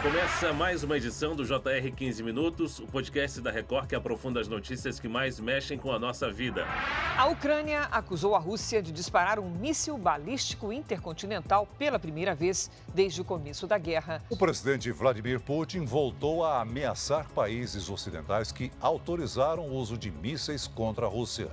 Começa mais uma edição do JR 15 Minutos, o podcast da Record que aprofunda as notícias que mais mexem com a nossa vida. A Ucrânia acusou a Rússia de disparar um míssil balístico intercontinental pela primeira vez desde o começo da guerra. O presidente Vladimir Putin voltou a ameaçar países ocidentais que autorizaram o uso de mísseis contra a Rússia.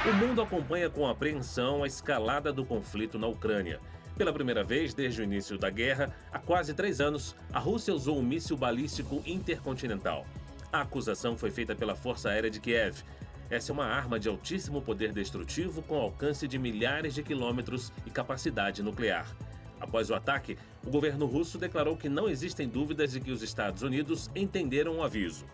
O mundo acompanha com apreensão a escalada do conflito na Ucrânia. Pela primeira vez desde o início da guerra, há quase 3 anos, a Rússia usou um míssil balístico intercontinental. A acusação foi feita pela Força Aérea de Kiev. Essa é uma arma de altíssimo poder destrutivo com alcance de milhares de quilômetros e capacidade nuclear. Após o ataque, o governo russo declarou que não existem dúvidas de que os Estados Unidos entenderam o aviso.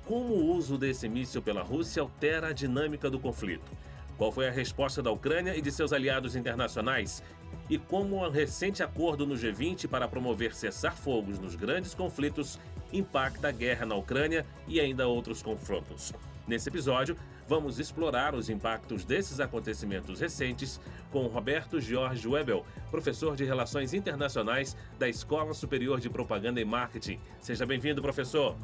Como o uso desse míssil pela Rússia altera a dinâmica do conflito? Qual foi a resposta da Ucrânia e de seus aliados internacionais? E como um recente acordo no G20 para promover cessar-fogos nos grandes conflitos impacta a guerra na Ucrânia e ainda outros confrontos. Nesse episódio, vamos explorar os impactos desses acontecimentos recentes com Roberto Jorge Webel, professor de Relações Internacionais da Escola Superior de Propaganda e Marketing. Seja bem-vindo, professor.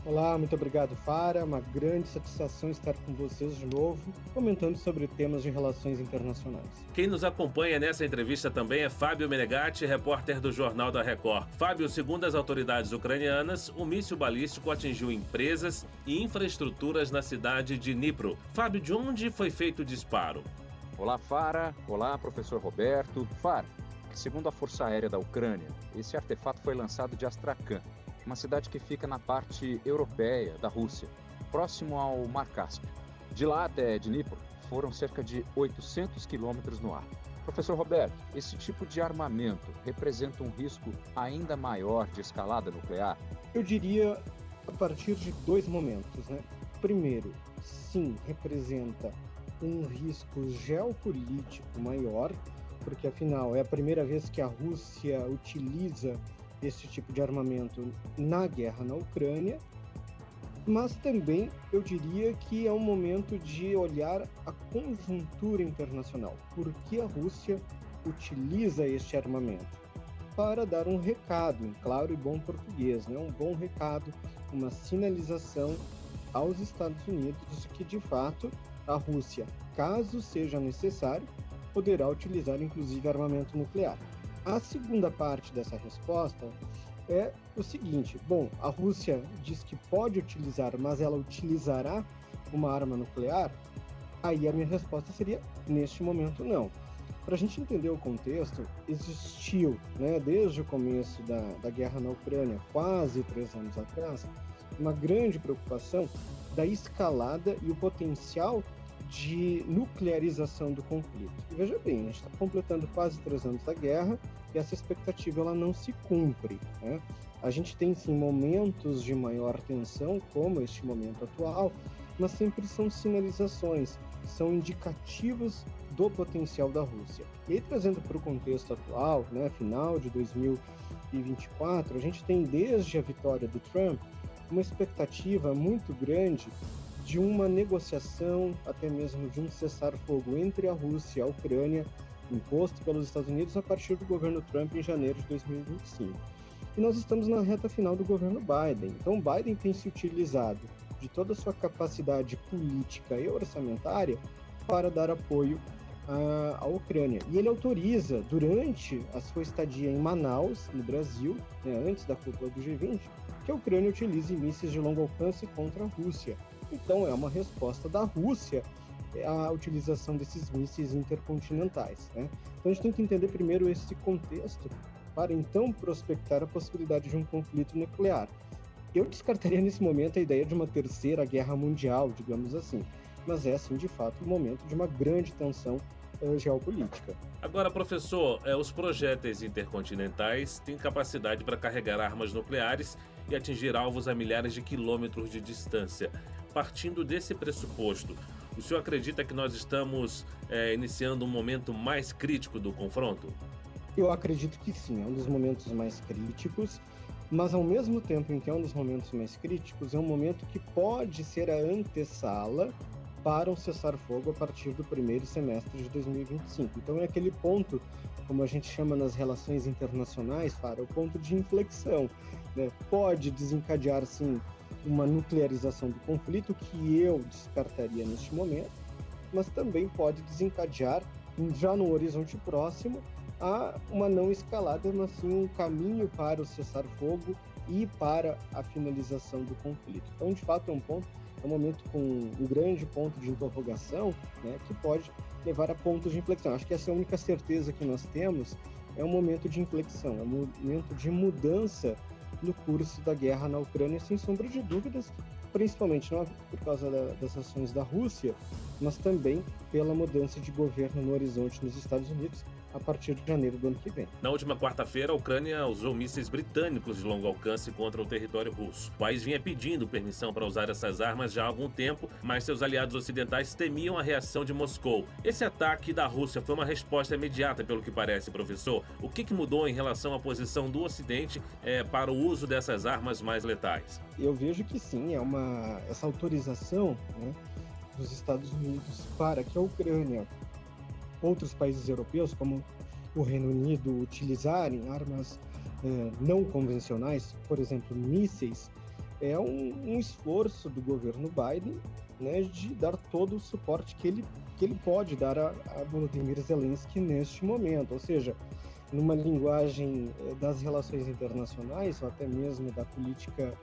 Olá, muito obrigado, Fara. Uma grande satisfação estar com vocês de novo, comentando sobre temas de relações internacionais. Quem nos acompanha nessa entrevista também é Fábio Menegatti, repórter do Jornal da Record. Fábio, segundo as autoridades ucranianas, o míssil balístico atingiu empresas e infraestruturas na cidade de Dnipro. Fábio, de onde foi feito o disparo? Olá, Fara. Olá, professor Roberto. Fara, segundo a Força Aérea da Ucrânia, esse artefato foi lançado de Astrakhan, uma cidade que fica na parte europeia da Rússia, próximo ao Mar Cáspio. De lá até Dnipro foram cerca de 800 quilômetros no ar. Professor Roberto, esse tipo de armamento representa um risco ainda maior de escalada nuclear? Eu diria a partir de 2 momentos, né? Primeiro, sim, representa um risco geopolítico maior, porque afinal é a primeira vez que a Rússia utiliza esse tipo de armamento na guerra na Ucrânia, mas também eu diria que é um momento de olhar a conjuntura internacional. Por que a Rússia utiliza este armamento? Para dar um recado, em claro e bom português, né? Um bom recado, uma sinalização aos Estados Unidos de que, de fato, a Rússia, caso seja necessário, poderá utilizar inclusive armamento nuclear. A segunda parte dessa resposta é o seguinte: bom, a Rússia diz que pode utilizar, mas ela utilizará uma arma nuclear? Aí a minha resposta seria, neste momento, não. Para a gente entender o contexto, existiu, né, desde o começo da guerra na Ucrânia, quase 3 anos atrás, uma grande preocupação da escalada e o potencial de nuclearização do conflito. E veja bem, a gente está completando quase 3 anos da guerra e essa expectativa ela não se cumpre, né? A gente tem sim momentos de maior tensão, como este momento atual, mas sempre são sinalizações, são indicativos do potencial da Rússia. E aí, trazendo para o contexto atual, né, final de 2024, a gente tem desde a vitória do Trump uma expectativa muito grande de uma negociação, até mesmo de um cessar-fogo entre a Rússia e a Ucrânia, imposto pelos Estados Unidos a partir do governo Trump em janeiro de 2025. E nós estamos na reta final do governo Biden. Então, Biden tem se utilizado de toda a sua capacidade política e orçamentária para dar apoio à Ucrânia. E ele autoriza, durante a sua estadia em Manaus, no Brasil, né, antes da cúpula do G20, que a Ucrânia utilize mísseis de longo alcance contra a Rússia. Então, é uma resposta da Rússia à utilização desses mísseis intercontinentais, né? Então, a gente tem que entender primeiro esse contexto para, então, prospectar a possibilidade de um conflito nuclear. Eu descartaria, nesse momento, a ideia de uma terceira guerra mundial, digamos assim, mas é, sim, de fato, o momento de uma grande tensão geopolítica. Agora, professor, os projéteis intercontinentais têm capacidade para carregar armas nucleares e atingir alvos a milhares de quilômetros de distância. Partindo desse pressuposto, o senhor acredita que nós estamos iniciando um momento mais crítico do confronto? Eu acredito que sim, é um dos momentos mais críticos, mas ao mesmo tempo em que é um dos momentos mais críticos, é um momento que pode ser a antessala para um cessar-fogo a partir do primeiro semestre de 2025. Então é aquele ponto, como a gente chama nas relações internacionais, Fara, o ponto de inflexão, né? Pode desencadear, sim, uma nuclearização do conflito, que eu descartaria neste momento, mas também pode desencadear, já no horizonte próximo, a uma não escalada, mas sim um caminho para o cessar-fogo e para a finalização do conflito. Então, de fato, é um momento com um grande ponto de interrogação, né, que pode levar a pontos de inflexão. Acho que essa é a única certeza que nós temos, é um momento de inflexão, é um momento de mudança no curso da guerra na Ucrânia, sem sombra de dúvidas, principalmente não por causa das ações da Rússia, mas também pela mudança de governo no horizonte nos Estados Unidos, a partir de janeiro do ano que vem. Na última quarta-feira, a Ucrânia usou mísseis britânicos de longo alcance contra o território russo. O país vinha pedindo permissão para usar essas armas já há algum tempo, mas seus aliados ocidentais temiam a reação de Moscou. Esse ataque da Rússia foi uma resposta imediata, pelo que parece, professor. O que mudou em relação à posição do Ocidente para o uso dessas armas mais letais? Eu vejo que sim, essa autorização, né, dos Estados Unidos para que a Ucrânia, outros países europeus, como o Reino Unido, utilizarem armas não convencionais, por exemplo, mísseis, é um esforço do governo Biden, né, de dar todo o suporte que ele pode dar a Volodymyr Zelensky neste momento. Ou seja, numa linguagem das relações internacionais, ou até mesmo da política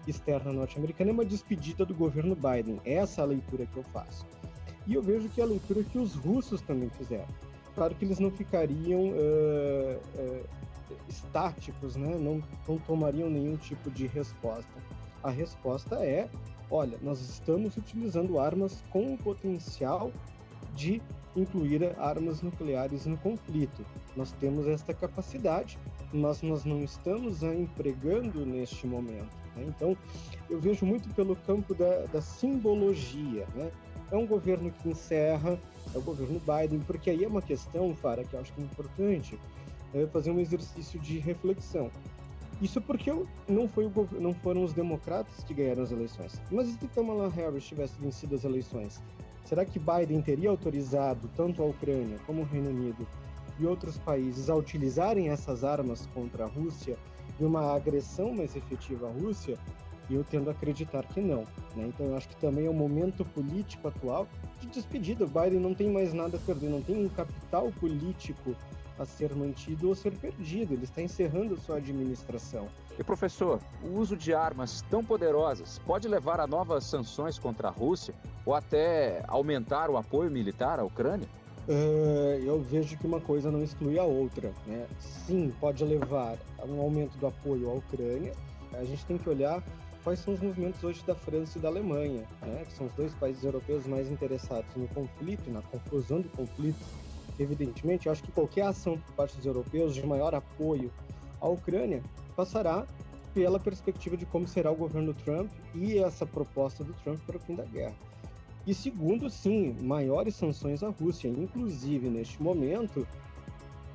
externa norte-americana, é uma despedida do governo Biden. Essa é a leitura que eu faço. E eu vejo que é a leitura que os russos também fizeram. Claro que eles não ficariam estáticos, né? Não tomariam nenhum tipo de resposta. A resposta é, olha, nós estamos utilizando armas com o potencial de incluir armas nucleares no conflito. Nós temos esta capacidade, mas nós não estamos a empregando neste momento, né? Então, eu vejo muito pelo campo da simbologia, né? É um governo que encerra, é o governo Biden, porque aí é uma questão, Fara, que eu acho que é importante, fazer um exercício de reflexão. Isso porque não foram os democratas que ganharam as eleições. Mas se Kamala Harris tivesse vencido as eleições, será que Biden teria autorizado tanto a Ucrânia como o Reino Unido e outros países a utilizarem essas armas contra a Rússia e uma agressão mais efetiva à Rússia? E eu tendo a acreditar que não, né? Então eu acho que também é um momento político atual de despedida. O Biden não tem mais nada a perder, não tem um capital político a ser mantido ou ser perdido. Ele está encerrando sua administração. E professor, o uso de armas tão poderosas pode levar a novas sanções contra a Rússia ou até aumentar o apoio militar à Ucrânia? Eu vejo que uma coisa não exclui a outra, né? Sim, pode levar a um aumento do apoio à Ucrânia. A gente tem que olhar quais são os movimentos hoje da França e da Alemanha, né, que são os dois países europeus mais interessados no conflito, na conclusão do conflito. Evidentemente, eu acho que qualquer ação por parte dos europeus de maior apoio à Ucrânia passará pela perspectiva de como será o governo Trump e essa proposta do Trump para o fim da guerra. E segundo, sim, maiores sanções à Rússia. Inclusive, neste momento,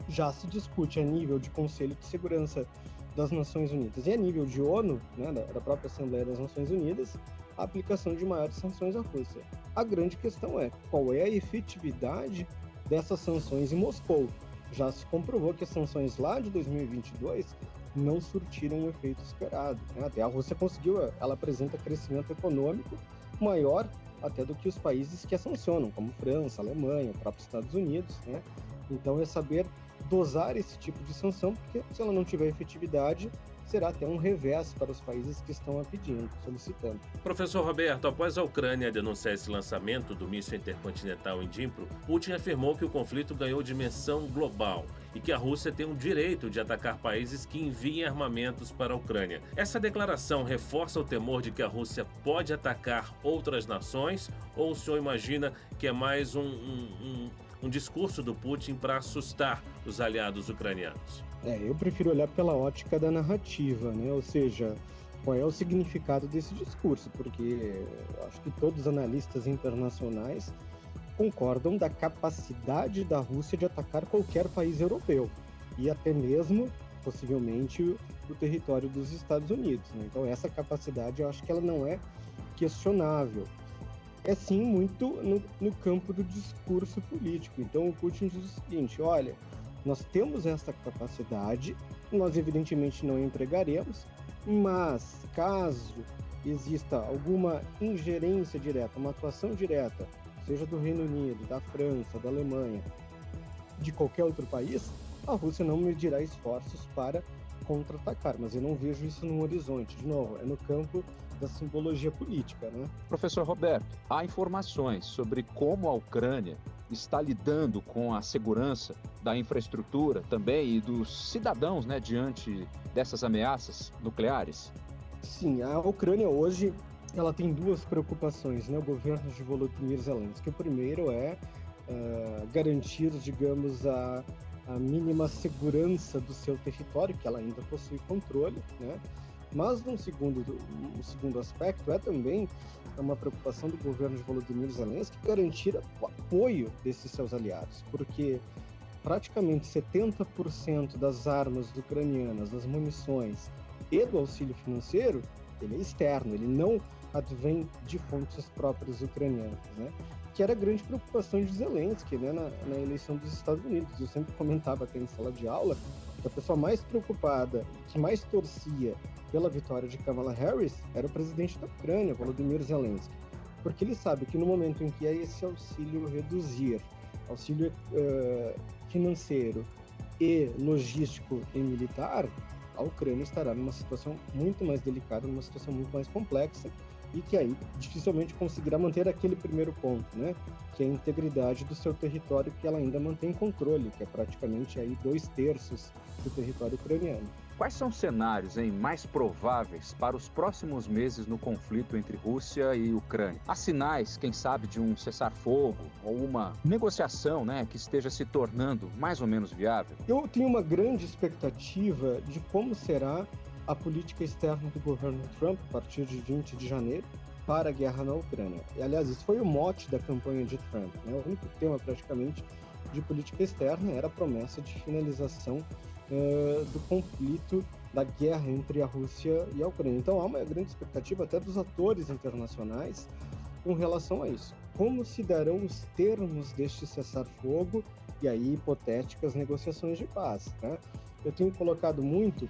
já se discute a nível de Conselho de Segurança das Nações Unidas e a nível de ONU, né, da própria Assembleia das Nações Unidas, a aplicação de maiores sanções à Rússia. A grande questão é, qual é a efetividade dessas sanções em Moscou? Já se comprovou que as sanções lá de 2022 não surtiram o efeito esperado, né? Até a Rússia conseguiu, ela apresenta crescimento econômico maior até do que os países que a sancionam, como França, Alemanha, o próprio Estados Unidos, né? Então é saber dosar esse tipo de sanção, porque se ela não tiver efetividade, será até um revés para os países que estão a pedindo, solicitando. Professor Roberto, após a Ucrânia denunciar esse lançamento do míssil intercontinental em Dnipro, Putin afirmou que o conflito ganhou dimensão global e que a Rússia tem o direito de atacar países que enviem armamentos para a Ucrânia. Essa declaração reforça o temor de que a Rússia pode atacar outras nações, ou o senhor imagina que é mais um discurso do Putin para assustar os aliados ucranianos? Eu prefiro olhar pela ótica da narrativa, né? Ou seja, qual é o significado desse discurso, porque acho que todos os analistas internacionais concordam da capacidade da Rússia de atacar qualquer país europeu e até mesmo, possivelmente, o território dos Estados Unidos, né? Então essa capacidade eu acho que ela não é questionável. é sim muito no campo do discurso político. Então o Putin diz o seguinte: olha, nós temos essa capacidade, nós evidentemente não empregaremos, mas caso exista alguma ingerência direta, uma atuação direta, seja do Reino Unido, da França, da Alemanha, de qualquer outro país, a Rússia não medirá esforços para contra-atacar, mas eu não vejo isso no horizonte. De novo, é no campo da simbologia política, né? Professor Roberto, há informações sobre como a Ucrânia está lidando com a segurança da infraestrutura também e dos cidadãos, né, diante dessas ameaças nucleares? Sim, a Ucrânia hoje ela tem duas preocupações, né? O governo de Volodymyr Zelensky. O primeiro é garantir, digamos, a mínima segurança do seu território, que ela ainda possui controle, né? Mas um segundo aspecto é também uma preocupação do governo de Volodymyr Zelensky garantir o apoio desses seus aliados, porque praticamente 70% das armas ucranianas, das munições e do auxílio financeiro, ele é externo, ele não advém de fontes próprias ucranianas, né? Que era a grande preocupação de Zelensky, né, na eleição dos Estados Unidos. Eu sempre comentava até em sala de aula que a pessoa mais preocupada, que mais torcia pela vitória de Kamala Harris, era o presidente da Ucrânia, Volodymyr Zelensky, porque ele sabe que no momento em que esse auxílio reduzir, auxílio financeiro e logístico e militar, a Ucrânia estará numa situação muito mais delicada, numa situação muito mais complexa, e que aí dificilmente conseguirá manter aquele primeiro ponto, né? Que é a integridade do seu território, que ela ainda mantém controle, que é praticamente aí 2/3 do território ucraniano. Quais são os cenários mais prováveis para os próximos meses no conflito entre Rússia e Ucrânia? Há sinais, quem sabe, de um cessar-fogo ou uma negociação, né, que esteja se tornando mais ou menos viável? Eu tenho uma grande expectativa de como será a política externa do governo Trump a partir de 20 de janeiro para a guerra na Ucrânia. E, aliás, isso foi o mote da campanha de Trump, né? O único tema, praticamente, de política externa era a promessa de finalização do conflito, da guerra entre a Rússia e a Ucrânia. Então há uma grande expectativa até dos atores internacionais com relação a isso. Como se darão os termos deste cessar-fogo e aí hipotéticas negociações de paz, né? Eu tenho colocado muito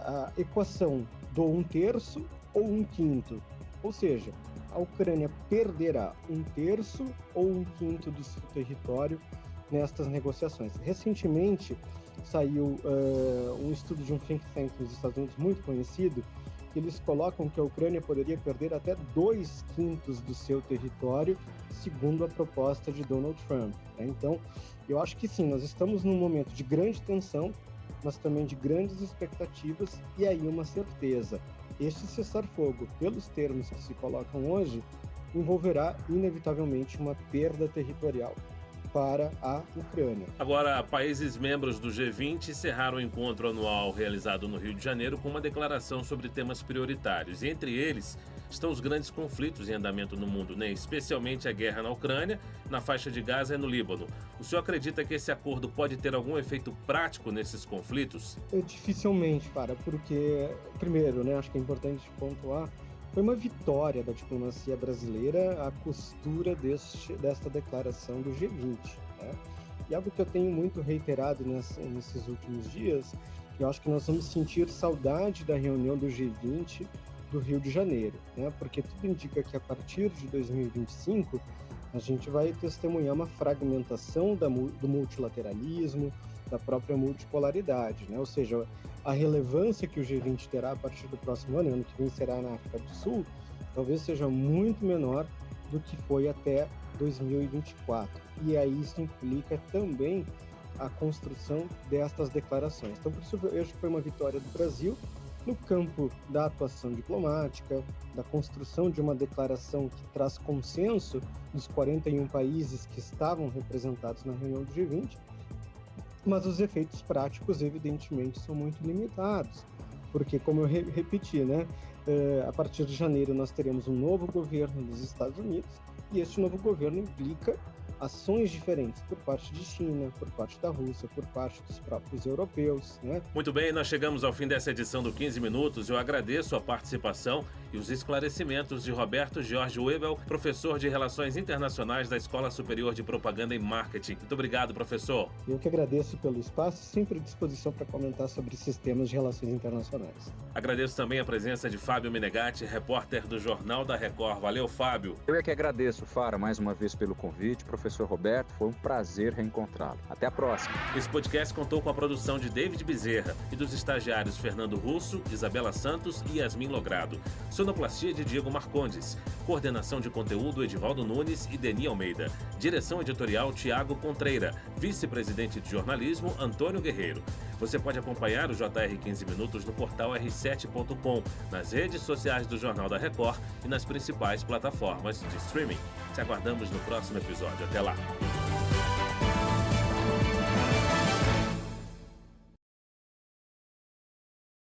a equação do 1/3 ou 1/5, ou seja, a Ucrânia perderá 1/3 ou 1/5 do seu território nestas negociações. Recentemente saiu um estudo de um think tank nos Estados Unidos muito conhecido, que eles colocam que a Ucrânia poderia perder até 2/5 do seu território, segundo a proposta de Donald Trump, né? Então, eu acho que sim, nós estamos num momento de grande tensão, mas também de grandes expectativas, e aí uma certeza: este cessar-fogo, pelos termos que se colocam hoje, envolverá inevitavelmente uma perda territorial para a Ucrânia. Agora, países membros do G20 encerraram o encontro anual realizado no Rio de Janeiro com uma declaração sobre temas prioritários. E entre eles estão os grandes conflitos em andamento no mundo, né? Especialmente a guerra na Ucrânia, na faixa de Gaza e no Líbano. O senhor acredita que esse acordo pode ter algum efeito prático nesses conflitos? Dificilmente, porque, primeiro, né, acho que é importante pontuar, foi uma vitória da diplomacia brasileira a costura desta declaração do G20, né? E algo que eu tenho muito reiterado nesses últimos dias, eu acho que nós vamos sentir saudade da reunião do G20 do Rio de Janeiro, né? Porque tudo indica que a partir de 2025 a gente vai testemunhar uma fragmentação do multilateralismo, da própria multipolaridade, né? Ou seja, a relevância que o G20 terá a partir do próximo ano que vem será na África do Sul, talvez seja muito menor do que foi até 2024. E aí isso implica também a construção destas declarações. Então, por isso eu acho que foi uma vitória do Brasil no campo da atuação diplomática, da construção de uma declaração que traz consenso dos 41 países que estavam representados na reunião do G20, mas os efeitos práticos, evidentemente, são muito limitados, porque, como eu repeti, né, a partir de janeiro nós teremos um novo governo dos Estados Unidos, e este novo governo implica ações diferentes por parte de China, por parte da Rússia, por parte dos próprios europeus, né? Muito bem, nós chegamos ao fim dessa edição do 15 Minutos. Eu agradeço a participação e os esclarecimentos de Roberto Jorge Webel, professor de Relações Internacionais da Escola Superior de Propaganda e Marketing. Muito obrigado, professor. Eu que agradeço pelo espaço, sempre à disposição para comentar sobre sistemas de relações internacionais. Agradeço também a presença de Fábio Menegatti, repórter do Jornal da Record. Valeu, Fábio. Eu é que agradeço, Fara, mais uma vez pelo convite. Professor Roberto, foi um prazer reencontrá-lo. Até a próxima. Esse podcast contou com a produção de David Bezerra e dos estagiários Fernando Russo, Isabela Santos e Yasmin Logrado. Sonoplastia de Diego Marcondes. Coordenação de conteúdo Edivaldo Nunes e Deni Almeida. Direção editorial Tiago Contreira. Vice-presidente de jornalismo Antônio Guerreiro. Você pode acompanhar o JR 15 Minutos no portal r7.com, nas redes sociais do Jornal da Record e nas principais plataformas de streaming. Te aguardamos no próximo episódio. Até lá!